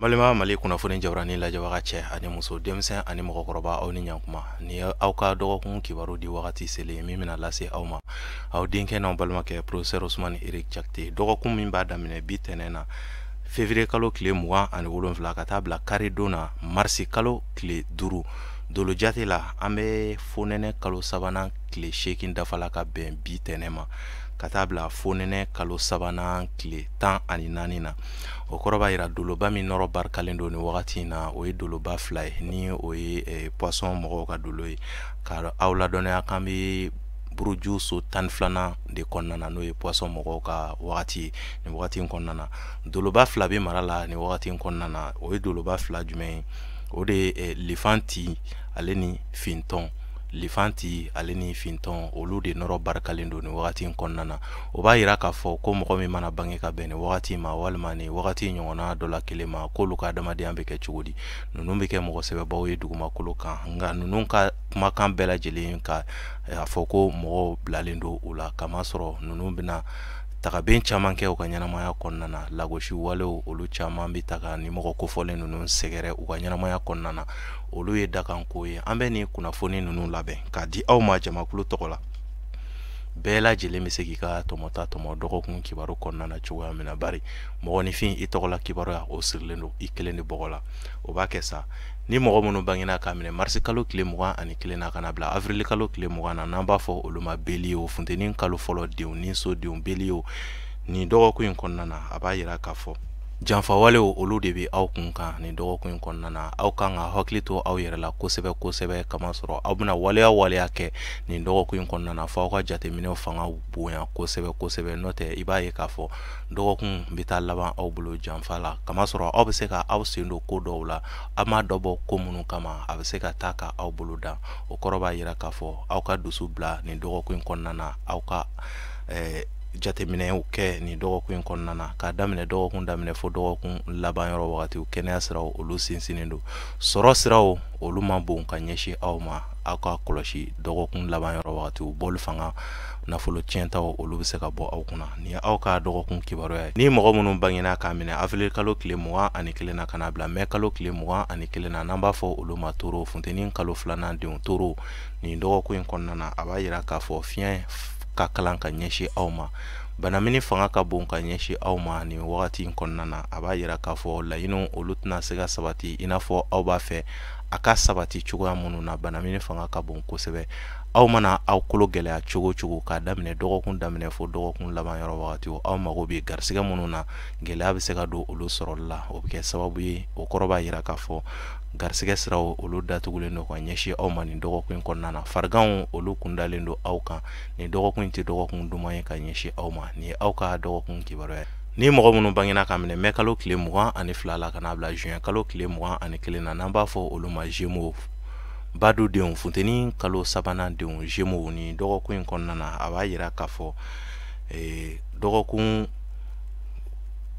Malima mali kunnafoni jabrani lajɛbaga cɛ ani muso denmisɛn ani mɔgɔkɔrɔba aw ni ɲankuma ni aw ka dɔgɔkun kibaru di wagati selen min bɛna lase aw ma aw denkɛ n'aw balimakɛ professeur Usmani Eric Jakite dɔgɔkun min b'a daminɛ bi tɛnɛn na février kalo tile 27 ka taa bila kari don na marsi kalo tile 5 dolo jate la an bɛ fonɛnɛ kalo sabanan tile 8 dafala ka bɛn bi tɛnɛn ma ka taa bila fonɛnɛ kalo sabanan tile 14 na o kɔrɔ b'a yira doloba min nɔrɔ barikalen don ni wagati na o ye doloba fila ye ni o ye poisson mɔgɔw ka dolo ye ka aw ladɔnniya kan bɛ buruju so 12nan de kɔnɔna na n'o ye poisson mɔgɔw ka wagati ye ni wagati in kɔnɔna na doloba fila bɛ mara la ni wagati in kɔnɔna na o ye doloba fila jumɛn ye o de ye lifanti ale ni fintɔn lifanti ale ni fintɔn olu de nɔrɔ barikalen don ni wagati in kɔnɔna na o b'a yira k'a fɔ ko mɔgɔ min mana bange ka bɛn ni wagati ma walima ni wagati ɲɔgɔnna dɔ la kelen ma k'olu ka adamadenya bɛ kɛ cogo di ninnu bɛ kɛ mɔgɔ sɛbɛbaw ye dugumakolo kan nka ninnu ka kumakan bɛɛ lajɛlen ka a fɔ ko mɔgɔw bilalen don u la kamasɔrɔ ninnu bɛna tagaben caman kɛ u ka ɲɛnamaya kɔnɔna na lagosi walew olu caman bɛ taga ni mɔgɔ kofɔlen ninnu sɛgɛrɛ u ka ɲɛnamaya kɔnɔna na olu ye dakanko ye an bɛ ni kunnafoni ninnu labɛn k'a di aw ma jamakulu tɔgɔ la bɛɛ lajɛlen bɛ se k'i ka tɔmɔta tɔmɔ dɔgɔkun kibaru kɔnɔna na cogoya min na bari mɔgɔninfin i tɔgɔ la kibaruya o sirilen don i kelen de bɔgɔ la o b'a kɛ sa ni mɔgɔ minnu bangena k'a minɛ marisi kalo tile 21 na ka na bila avril kalo tile 20 na n'an b'a fɔ olu ma beli o funteni kalo fɔlɔ denw ni sodenw beli o ni dɔgɔkun in kɔnɔna na a b'a yira k'a fɔ janfawalew olu de bɛ aw kun kan ni dɔgɔkun in kɔnɔna na aw kan ka hakili to aw yɛrɛ la kosɛbɛ kosɛbɛ kamasɔrɔ aw bɛna waleya kɛ nin dɔgɔkun in kɔnɔna na fɔ aw ka jateminɛw fanga bonya kosɛbɛ kosɛbɛ n'o tɛ i b'a ye k'a fɔ dɔgɔkun bɛ taa laban aw bolo janfa la kamasɔrɔ aw bɛ se ka aw sen don ko dɔw la aw m'a dɔ bɔ ko minnu kama a bɛ se ka taa ka aw bolo dan o kɔrɔ b'a yira k'a fɔ aw ka dusu bila nin dɔgɔkun in kɔnɔna na aw ka jateminɛw kɛ ni dɔgɔkun in kɔnɔna na k'a daminɛ dɔgɔkun daminɛ fo dɔgɔkun laban yɔrɔ wagati kɛnɛya siraw olu sinsinnen don sɔrɔ siraw olu ma bon ka ɲɛsin aw ma aw ka kɔlɔsi dɔgɔkun laban yɔrɔ wagati bɔli fanga nafolo tiɲɛtaw olu bɛ se ka bɔ aw kunna ni aw ka dɔgɔkun kibaruya ye ni mɔgɔ minnu bangena k'a minɛ avril kalo tile 21 na ka na bila mai kalo tile 21 na n'an b'a fɔ olu ma toro funteni kalo 2nan denw toro ni dɔgɔkun in kɔnɔna na a b'a yira k'a fɔ fiɲɛ ka kalan ka ɲɛsin aw ma banamini fanga ka bon ka ɲɛsin aw ma ni wagati in kɔnɔna na a b'a yira k'a fɔ laɲiniw olu tɛna se ka sabati i n'a fɔ aw b'a fɛ a ka sabati cogoya minnu na banamini fanga ka bon kosɛbɛ aw mana aw kolo gɛlɛya cogo cogo k'a daminɛ dɔgɔkun daminɛ fo dɔgɔkun laban yɔrɔ wagati aw mago bɛ garisɛgɛ minnu na gɛlɛya bɛ se ka don olu sɔrɔli la o bɛ kɛ sababu ye o kɔrɔ b'a yira k'a fɔ garisɛgɛ siraw olu datugulen don ka ɲɛsin aw ma nin dɔgɔkun in kɔnɔna na fariganw olu kundalen don aw kan nin dɔgɔkun in tɛ dɔgɔkun duman ye ka ɲɛsin aw ma ni aw ka dɔgɔkun kibaruya ni mɔgɔ minnu bangena ka minɛ mai kalo tile 22 la ka n'a bila juin kalo tile 21 na n'an b'a fɔ olu ma Gémeaux badudenw funteni kalo sabanan denw Gémeaux ni dɔgɔkun in kɔnɔna na a b'a yira k'a fɔ dɔgɔkun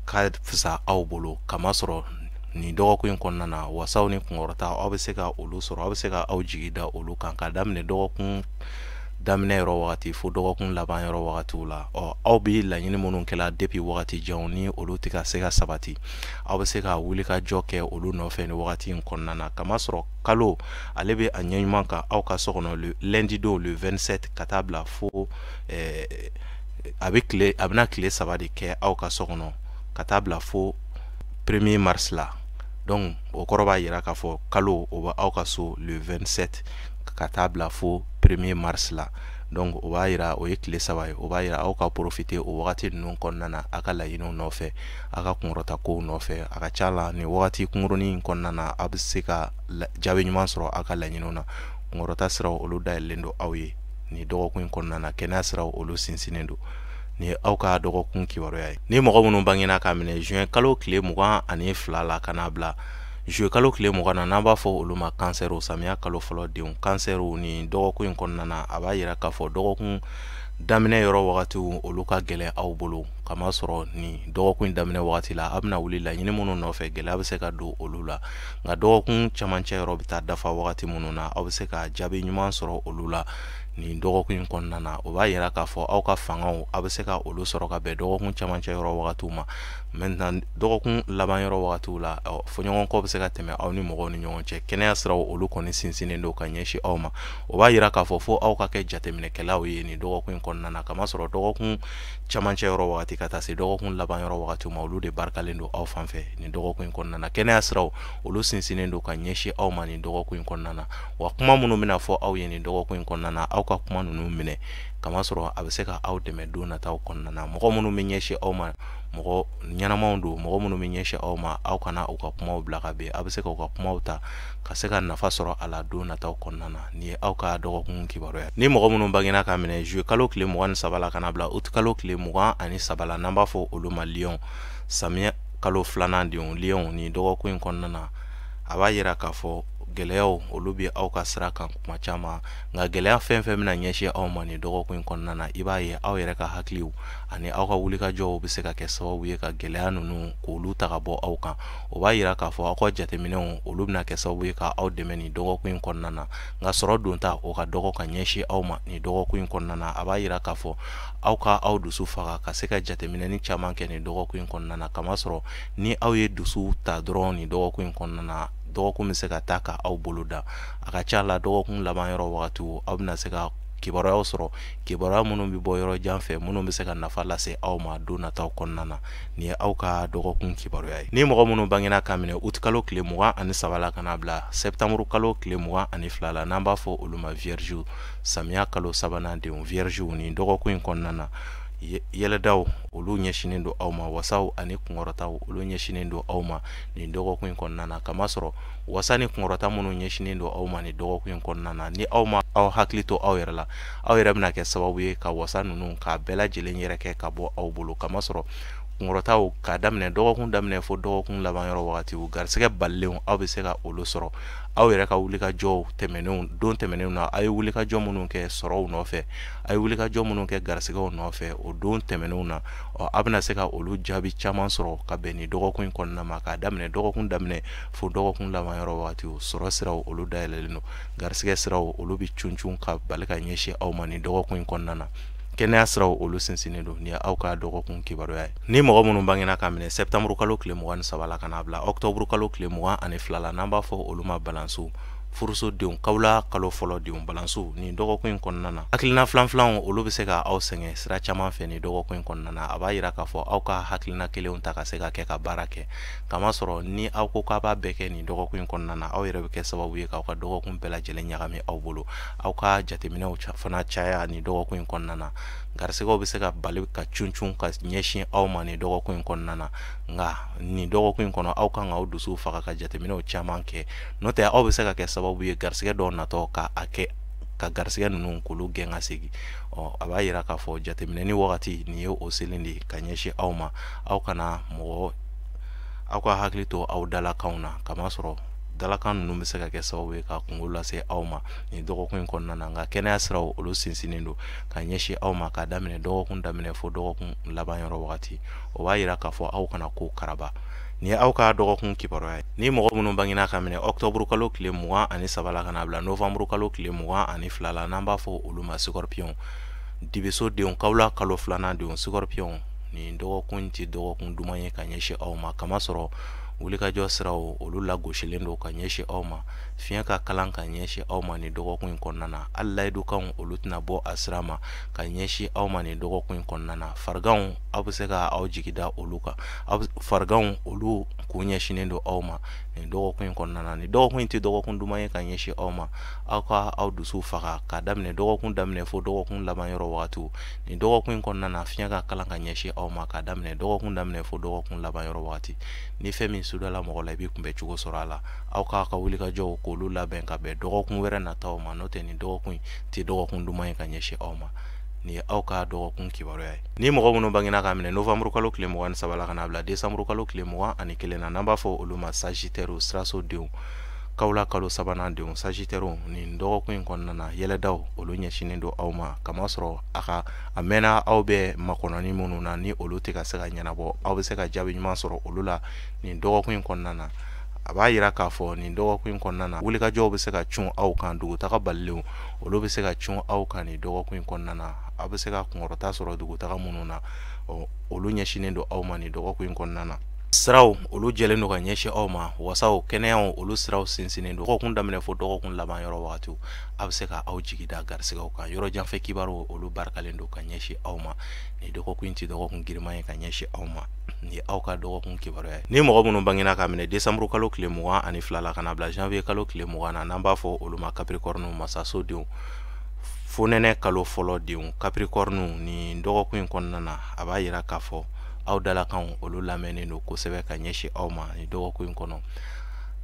ka fisa aw bolo kamasɔrɔ ni dɔgɔkun in kɔnɔna na wasaw ni kunkɔrɔta aw bɛ se ka olu sɔrɔ aw bɛ se ka aw jigi da olu kan ka daminɛ dɔgɔkun daminɛ yɔrɔ wagati fo dɔgɔkun laban yɔrɔ wagatiw la aw bɛ laɲini minnu kɛla depuis wagati janw ni olu tɛ ka se ka sabati aw bɛ se ka wuli ka jɔ kɛ olu nɔfɛ ni wagati in kɔnɔna na kamasɔrɔ kalo ale bɛ a ɲɛɲuman kan aw ka so kɔnɔ lundi don le 27 ka taa bila fo a bɛna tile 3 de kɛ aw ka so kɔnɔ ka taa bila fo 1er mars la donc o kɔrɔ b'a yira k'a fɔ kalo o bɛ aw ka so le 27 ka taa bila fo 1er mars la donc o b'a yira o ye tile 3 ye o b'a yira aw ka profiter o wagati ninnu kɔnɔna na a ka laɲiniw nɔfɛ a ka kunkɔrɔta kow nɔfɛ a ka ca la ni wagati kunkurunin in kɔnɔna na aw bɛ se ka jaabi ɲuman sɔrɔ aw ka laɲiniw na kunkɔrɔta siraw olu dayɛlɛlen don aw ye ni dɔgɔkun in kɔnɔna na kɛnɛya siraw olu sinsinnen don ni aw ka dɔgɔkun kibaruya ye ni mɔgɔ minnu bangena k'a minɛ juin kalo tile 22 la ka n'a bila juillet kalo tile 20 na n'an b'a fɔ olu ma cancer samiya kalo fɔlɔ denw cancer ni dɔgɔkun in kɔnɔna na a b'a yira k'a fɔ dɔgɔkun daminɛ yɔrɔ wagatiw olu ka gɛlɛn aw bolo kamasɔrɔ ni dɔgɔkun in daminɛ wagati la aw bɛna wuli laɲini minnu nɔfɛ gɛlɛya bɛ se ka don olu la nka dɔgɔkun camancɛ yɔrɔ bɛ taa dafa wagati minnu na aw bɛ se ka jaabi ɲuman sɔrɔ olu la ni dɔgɔkun in kɔnɔna na o b'a yira k'a fɔ aw ka fangaw aw bɛ se ka olu sɔrɔ ka bɛn dɔgɔkun camancɛ yɔrɔ wagatiw ma maintenant dɔgɔkun laban yɔrɔ wagatiw la fɔɲɔgɔn kɔ bɛ se ka tɛmɛ aw ni mɔgɔw ni ɲɔgɔn cɛ kɛnɛya siraw olu kɔni sinsinnen don ka ɲɛsin aw ma o b'a yira k'a fɔ fo aw ka kɛ jateminɛkɛlaw ye nin dɔgɔkun in kɔnɔna na kamasɔrɔ dɔgɔkun camancɛ yɔrɔ wagati ka taa se dɔgɔkun laban yɔrɔ wagatiw ma olu de barikalen don aw fan fɛ nin dɔgɔkun in kɔnɔna na kɛnɛya siraw olu sinsinnen don ka ɲɛsin aw ma nin dɔgɔkun in kɔnɔna na wa kuma minnu bɛna fɔ aw ye nin dɔgɔkun in kɔnɔna na aw ka kuma ninnu minɛ kamasɔrɔ a bɛ se ka aw dɛmɛ don nataw kɔnɔna na mɔgɔ minnu bɛ ɲɛsin aw ma mɔgɔ ɲɛnamaw don mɔgɔ minnu bɛ ɲɛsin aw ma aw kana u ka kumaw bila ka bɛn a bɛ se ka u ka kumaw ta ka se ka nafa sɔrɔ a la don nataw kɔnɔna na nin ye aw ka dɔgɔkun kibaruya ni mɔgɔ minnu bangena ka minɛ juillet kalo tile 23 la kana bila août kalo tile 23 la n'an b'a fɔ olu ma lion samiyɛ kalo filanan denw lion nin dɔgɔkun in kɔnɔna na a b'a yira k'a fɔ gɛlɛyaw olu bɛ aw ka sira kan kuma caman nka gɛlɛya fɛn fɛn bɛna ɲɛsin aw ma nin dɔgɔkun in kɔnɔna na i b'a ye aw yɛrɛ ka hakiliw ani aw ka wulikajɔw bɛ se ka kɛ sababu ye ka gɛlɛya ninnu k'olu ta ka bɔ aw kan o b'a yira k'a fɔ aw ka jateminɛw olu bɛna kɛ sababu ye ka aw dɛmɛ nin dɔgɔkun in kɔnɔna na nka sɔrɔ don ta o ka dɔgɔ ka ɲɛsin aw ma nin dɔgɔkun in kɔnɔna na a b'a yira k'a fɔ aw ka aw dusu faga ka se ka jateminɛni caman kɛ nin dɔgɔkun in kɔnɔna na kamasɔrɔ ni aw ye dusu ta dɔrɔn nin dɔgɔkun in kɔnɔna na dɔgɔkun bɛ se ka taa ka aw bolo da a ka ca la dɔgɔkun laban yɔrɔ wagatiw aw bɛna se ka kibaruyaw sɔrɔ kibaruya minnu bɛ bɔ yɔrɔ jan fɛ minnu bɛ se ka nafa lase aw ma don nataw kɔnɔna na nin ye aw ka dɔgɔkun kibaruya ye ni mɔgɔ minnu bangena ka minɛ août kalo tile 23 la kana bila septembre kalo tile 22 la n'an b'a fɔ olu ma vierge samiya kalo sabanan denw vierge nin dɔgɔkun in kɔnɔna na yɛlɛdaw olu ɲɛsinen don aw ma wasaw ani kunkɔrɔtaw olu ɲɛsinen don aw ma nin dɔgɔkun in kɔnɔna na kamasɔrɔ wasa ni kunkɔrɔta minnu ɲɛsinen don aw ma nin dɔgɔkun in kɔnɔna na ni aw ma aw hakili to aw yɛrɛ la aw yɛrɛ bɛna kɛ sababu ye ka wasa ninnu k'a bɛɛ lajɛlen yɛrɛ kɛ ka bɔ aw bolo kamasɔrɔ kunkɔrɔtaw k'a daminɛ dɔgɔkun daminɛ fo dɔgɔkun laban yɔrɔ wagatiw garisɛgɛ balilenw aw bɛ se ka olu sɔrɔ aw yɛrɛ ka wulikajɔw tɛmɛnenw don tɛmɛnenw na a ye wulikajɔ minnu kɛ sɔrɔw nɔfɛ a ye wulikajɔ minnu kɛ garisɛgɛw nɔfɛ o don tɛmɛnenw na a bɛna se ka olu jaabi caman sɔrɔ ka bɛn ni dɔgɔkun in kɔnɔna ma k'a daminɛ dɔgɔkun daminɛ fo dɔgɔkun laban yɔrɔ wagatiw sɔrɔ siraw olu dayɛlɛlen don garisɛgɛ siraw olu bɛ cuncun ka bali ka ɲɛsin aw ma nin dɔgɔkun in kɔnɔna na kɛnɛya siraw olu sinsinnen don ni aw ka dɔgɔkun kibaruya ye ni mɔgɔ minnu bangena ka minɛ septembre kalo tile 23 la kana bila octobre kalo tile 22 la n'an b'a fɔ olu ma balanso furusodenw kawla kalo fɔlɔ denw balanso nin dɔgɔkun in kɔnɔna na hakilina filanfilanw olu bɛ se ka aw sɛgɛn sira caman fɛ nin dɔgɔkun in kɔnɔna na a b'a yira k'a fɔ aw ka hakilina kelenw ta ka se ka kɛ ka baara kɛ kamasɔrɔ ni aw ko k'a b'a bɛɛ kɛ nin dɔgɔkun in kɔnɔna na aw yɛrɛ bɛ kɛ sababu ye k'aw ka dɔgɔkun bɛɛ lajɛlen ɲagami aw bolo aw ka jateminɛw fana caya nin dɔgɔkun in kɔnɔna na garisɛgɛw bɛ se ka bali ka cuncun ka ɲɛsin aw ma nin dɔgɔkun in kɔnɔna na nka nin dɔgɔkun in kɔnɔ aw kan ka aw dusu faga ka jateminɛw caman kɛ n'o tɛ aw bɛ se ka kɛ sababu ye garisɛgɛ dɔw natɔ ka a kɛ ka garisɛgɛ ninnu k'olu gɛn ka segin a b'a yira k'a fɔ jateminɛni wagati nin ye o selen de ye ka ɲɛsin aw ma aw kana mɔgɔ aw ka hakili to aw dalakanw na kamasɔrɔ dalakan ninnu bɛ se ka kɛ sababu ye ka kungo lase aw ma nin dɔgɔkun in kɔnɔna na nka kɛnɛya siraw olu sinsinnen don ka ɲɛsin aw ma k'a daminɛ dɔgɔkun daminɛ fo dɔgɔkun laban yɔrɔ wagati o b'a yira k'a fɔ aw kana ko karaba nin ye aw ka dɔgɔkun kibaruya ye ni mɔgɔ minnu bangena ka minɛ octobre kalo tile 23 la kana bila novembre kalo tile 22 la n'an b'a fɔ olu ma scorpion dibesodenw kawla kalo filanan denw scorpion nin dɔgɔkun tɛ dɔgɔkun duman ye ka ɲɛsin aw ma kamasɔrɔ wulikajɔ siraw olu lagosilen don ka ɲɛsin aw ma fiɲɛ ka kalan ka ɲɛsin aw ma nin dɔgɔkun in kɔnɔna na hali layidukanw olu tɛna bɔ a sira ma ka ɲɛsin aw ma nin dɔgɔkun in kɔnɔna na fariganw aw bɛ se ka aw jigida olu kan fariganw olu k'u ɲɛsinnen don aw ma nin dɔgɔkun in kɔnɔna na nin dɔgɔkun in tɛ dɔgɔkun duman ye ka ɲɛsin aw ma aw ka aw dusu faga k'a daminɛ dɔgɔkun daminɛ fo dɔgɔkun laban yɔrɔ wagatiw nin dɔgɔkun in kɔnɔna na fiɲɛ ka kalan ka ɲɛsin aw ma k'a daminɛ dɔgɔkun daminɛ fo dɔgɔkun laban yɔrɔ wagati ni fɛn min sudala mɔgɔ la i bɛ kunbɛ cogo sɔrɔ a la aw k'a ka wulikajɔw k'olu labɛn ka bɛn dɔgɔkun wɛrɛ nataw ma n'o tɛ nin dɔgɔkun in tɛ dɔgɔkun duman ye ka ɲɛsin aw ma nin ye aw ka dɔgɔkun kibaruya ye ni mɔgɔ minnu bangena ka minɛ novembre kalo tile 23 la kana bila décembre kalo tile 21 na n'an b'a fɔ olu ma sagittaire sirasodenw kawla kalo sabanan denw sagittaire nin dɔgɔkun in kɔnɔna na yɛlɛdaw olu ɲɛsinnen don aw ma kamasɔrɔ a mɛnna aw bɛ makɔnɔni minnu na ni olu tɛ ka se ka ɲɛnabɔ aw bɛ se ka jaabi ɲuman sɔrɔ olu la nin dɔgɔkun in kɔnɔna na a b'a yira k'a fɔ nin dɔgɔkun kɔnɔna na wulikajɔw bɛ se ka cun aw kan dugutaga balilenw olu bɛ se ka cun aw kan nin dɔgɔkun kɔnɔna na a bɛ se ka kunkɔrɔta sɔrɔ dugutaga minnu na olu ɲɛsinnen don aw ma nin dɔgɔkun kɔnɔna na siraw olu jɛlen don ka ɲɛsin aw ma wasaw kɛnɛyaw olu siraw sinsinnen don dɔgɔkun daminɛ fo dɔgɔkun laban yɔrɔ wagatiw a bɛ se ka aw jigi da garisigɛw kan yɔrɔ janfɛ kibaru olu barikalen don ka ɲɛsin aw ma nin dɔgɔkun tɛ dɔgɔkun giriman ye ka ɲɛsin aw ma ni aw ka dɔgɔkun kibaruya ye ni mɔgɔ minnu bangena ka minɛ desanburu kalo tile 22 la ka na bila janvier kalo tile 20 na n'an b'a fɔ olu ma capricorne masasodenw fonɛnɛ kalo fɔlɔ denw capricorne nin dɔgɔkun in kɔnɔna na a b'a yira k'a fɔ aw dalakanw olu lamɛnnen don kosɛbɛ ka ɲɛsin aw ma nin dɔgɔkun in kɔnɔ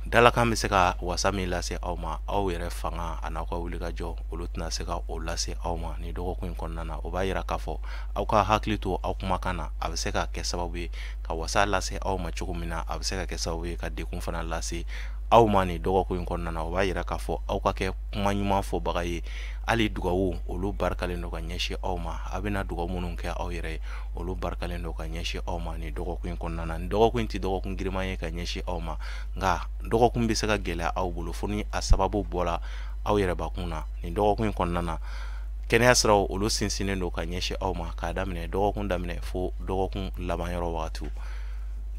dalakan bɛ se ka wasa min lase aw ma aw yɛrɛ fanga a n'aw ka wulikajɔ olu tɛna se ka o lase aw ma nin dɔgɔkun in kɔnɔna na o b'a yira k'a fɔ aw ka hakili to aw kumakan na a bɛ se ka kɛ sababu ye ka wasa lase aw ma cogo min na a bɛ se ka kɛ sababu ye ka degun fana lase aw ma nin dɔgɔkun in kɔnɔna na o b'a yira k'a fɔ aw ka kɛ kuma ɲuman fɔbaga ye hali dugawu olu barikalen don ka ɲɛsin aw ma a bɛna dugawu minnu kɛ aw yɛrɛ ye olu barikalen don ka ɲɛsin aw ma nin dɔgɔkun in kɔnɔna na nin dɔgɔkun in tɛ dɔgɔkun giriman ye ka ɲɛsin aw ma nka dɔgɔkun bɛ se ka gɛlɛya aw bolo fo ni a sababu bɔra aw yɛrɛbakun na nin dɔgɔkun in kɔnɔna na kɛnɛya siraw olu sinsinnen don ka ɲɛsin aw ma k'a daminɛ dɔgɔkun daminɛ fo dɔgɔkun laban yɔrɔ wagatiw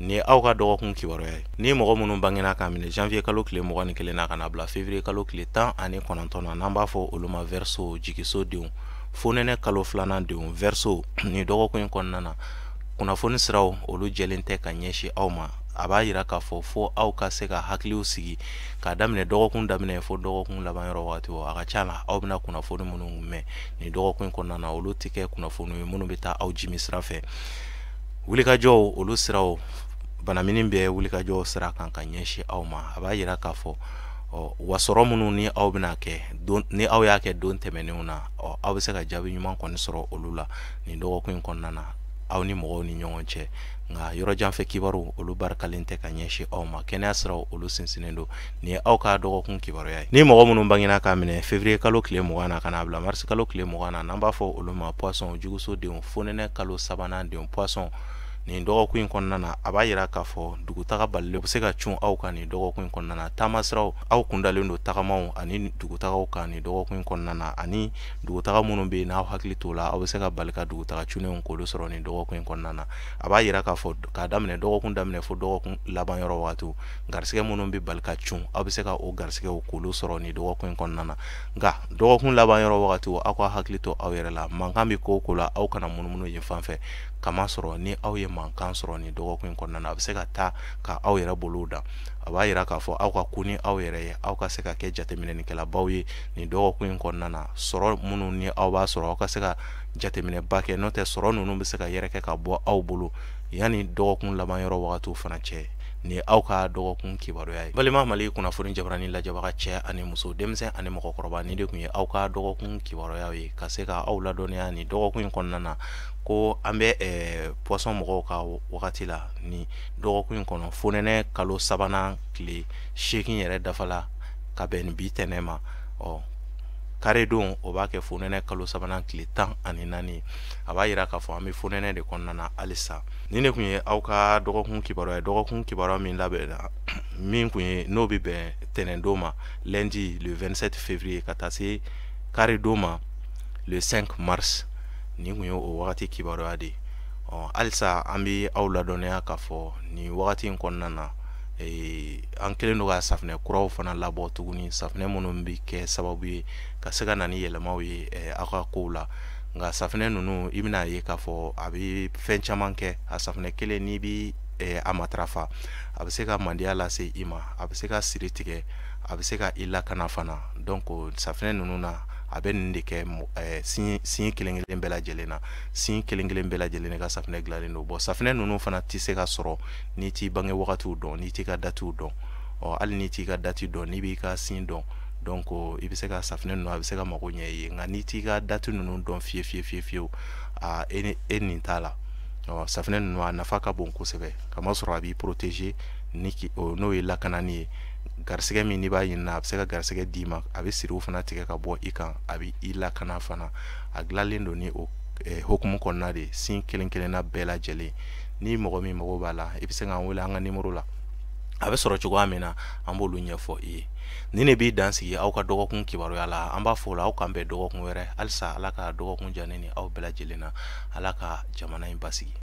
ni aw ka dɔgɔkun kibaruya ye ni mɔgɔ minnu bangena ka minɛ janvier kalo tile 21 na ka na bila février kalo tile 19 na n'an b'a fɔ olu ma verseau jigisodenw fonɛnɛ kalo 2nan denw verseau ni dɔgɔkun in kɔnɔna na kunnafoni siraw olu jɛlen tɛ ka ɲɛsin aw ma a b'a yira k'a fɔ fo aw ka se ka hakiliw sigi k'a daminɛ dɔgɔkun daminɛ fo dɔgɔkun laban yɔrɔ wagati a ka ca la aw bɛna kunnafoni minnu mɛn nin dɔgɔkun in kɔnɔna na olu tɛ kɛ kunnafoni ye minnu bɛ taa aw jimi sira fɛ wulikajɔw olu siraw banamini bɛ wulikajɔw sira kan ka ɲɛsin aw ma a b'a yira k'a fɔ wasɔrɔ minnu ni aw bɛna kɛ ni aw y'a kɛ don tɛmɛnenw na aw bɛ se ka jaabi ɲuman kɔni sɔrɔ olu la nin dɔgɔkun in kɔnɔna na aw ni mɔgɔw ni ɲɔgɔn cɛ nka yɔrɔ janfɛ kibaru olu barikalen tɛ ka ɲɛsin aw ma kɛnɛya siraw olu sinsinnen don nin ye aw ka dɔgɔkun kibaruya ye ni mɔgɔ minnu bangena ka minɛ février kalo tile 20 na ka na bila mars kalo tile 20 na n'an b'a fɔ olu ma poisson jugusodenw fonɛnɛ kalo 3nan denw poisson nin dɔgɔkun in kɔnɔna na a b'a yira k'a fɔ dugutaga balilen bɛ se ka cun aw kan nin dɔgɔkun in kɔnɔna na taama siraw aw kundalen don tagamaw ani dugutagaw kan nin dɔgɔkun in kɔnɔna na ani dugutaga minnu bɛ yen n'aw hakili t'o la aw bɛ se ka bali ka dugutaga cunenw k'olu sɔrɔ nin dɔgɔkun in kɔnɔna na a b'a yira k'a fɔ k'a daminɛ dɔgɔkun daminɛ fo dɔgɔkun laban yɔrɔ wagatiw garisɛgɛ minnu bɛ bali ka cun aw bɛ se ka o garisɛgɛw k'olu sɔrɔ nin dɔgɔkun in kɔnɔna na nka dɔgɔkun laban yɔrɔ wagatiw aw ka hakili to aw yɛrɛ la mankan bɛ ko o ko la aw kana munumunu yen fan fɛ kama sɔrɔ ni aw ye mankan sɔrɔ nin dɔgɔkun in kɔnɔna na a bɛ se ka taa ka aw yɛrɛ bolo da a b'a yira k'a fɔ aw ka kun ni aw yɛrɛ ye aw ka se ka kɛ jateminɛlikɛlabaw ye nin dɔgɔkun in kɔnɔna na sɔrɔ minnu ni aw b'a sɔrɔ aw ka se ka jateminɛba kɛ n'o tɛ sɔrɔ ninnu bɛ se ka yɛrɛkɛ ka bɔ aw bolo yanni dɔgɔkun laban yɔrɔ wagatiw fana cɛ ni aw ka dɔgɔkun kibaruya ye balima mali kunnafoni jabarani lajɛbaga cɛ ani muso denmisɛn ani mɔgɔkɔrɔba ni de tun ye aw ka dɔgɔkun kibaruya ye ka se ka aw ladɔnniya nin dɔgɔkun in kɔnɔna na ko an bɛ poisson mɔgɔw ka wagati la ni dɔgɔkun in kɔnɔ fonɛnɛ kalo 3nan tile 8 yɛrɛ dafala ka bɛn nin bi tɛnɛ ma kare don o b'a kɛ fonɛnɛ kalo 3nan tile 14 a b'a yira k'a fɔ an bɛ fonɛnɛ de kɔnɔna na halisa ni ne kun ye aw ka dɔgɔkun kibaruya min labɛnna min kun ye n'o bɛ bɛn tɛnɛndon ma lundi le 27 février ka taa se kare don ma le 5 mars ni kun ye o wagati kibaruya de halisa an bɛ aw ladɔnniya k'a fɔ nin wagati in kɔnɔna na an kelen don ka safinɛ kuraw fana labɔ tuguni safinɛ minnu bɛ kɛ sababu ye ka se ka na ni yɛlɛmaw ye aw ka kow la nka safinɛ ninnu i bɛna ye k'a fɔ a bɛ fɛn caman kɛ a safinɛ kelen n'i bɛ a matarafa a bɛ se ka mandiya lase i ma a bɛ se ka siri tigɛ a bɛ se ka i lakana fana donc safinɛ ninnu na a bɛ nin de kɛ sin kelen kelen bɛɛ lajɛlen na sin kelen kelen bɛɛ lajɛlen ka safinɛ dilanlen don bon safinɛ ninnu fana tɛ se ka sɔrɔ n'i t'i bange wagatiw dɔn n'i t'i ka datiw dɔn hali n'i t'i ka dati dɔn n'i b'i ka sin dɔn donc i bɛ se ka safinɛ ninnu a bɛ se ka mago ɲɛ i ye nka n'i t'i ka dati ninnu dɔn fiyewu e nin t'a la safinɛ ninnu a nafa ka bon kosɛbɛ kamasɔrɔ a b'i protéger n'o ye lakanani ye garisɛgɛ min n'i b'a ɲinina a bɛ se ka garisɛgɛ d'i ma a bɛ siriw fana tigɛ ka bɔ i kan a bɛ i lakana fana a dilanlen don ni o hokumu kɔnɔna de sin kelen kelenna bɛɛ lajɛlen ni mɔgɔ min mago b'a la i bɛ se k'an wele an ka numéro la a bɛ sɔrɔ cogoya min na an b'olu ɲɛfɔ i ye ni ne b'i dan sigi aw ka dɔgɔkun kibaruya la an b'a fɔ la aw k'an bɛn dɔgɔkun wɛrɛ halisa ala ka dɔgɔkun diya ne ni aw bɛɛ lajɛlen na ala ka jamana in basigi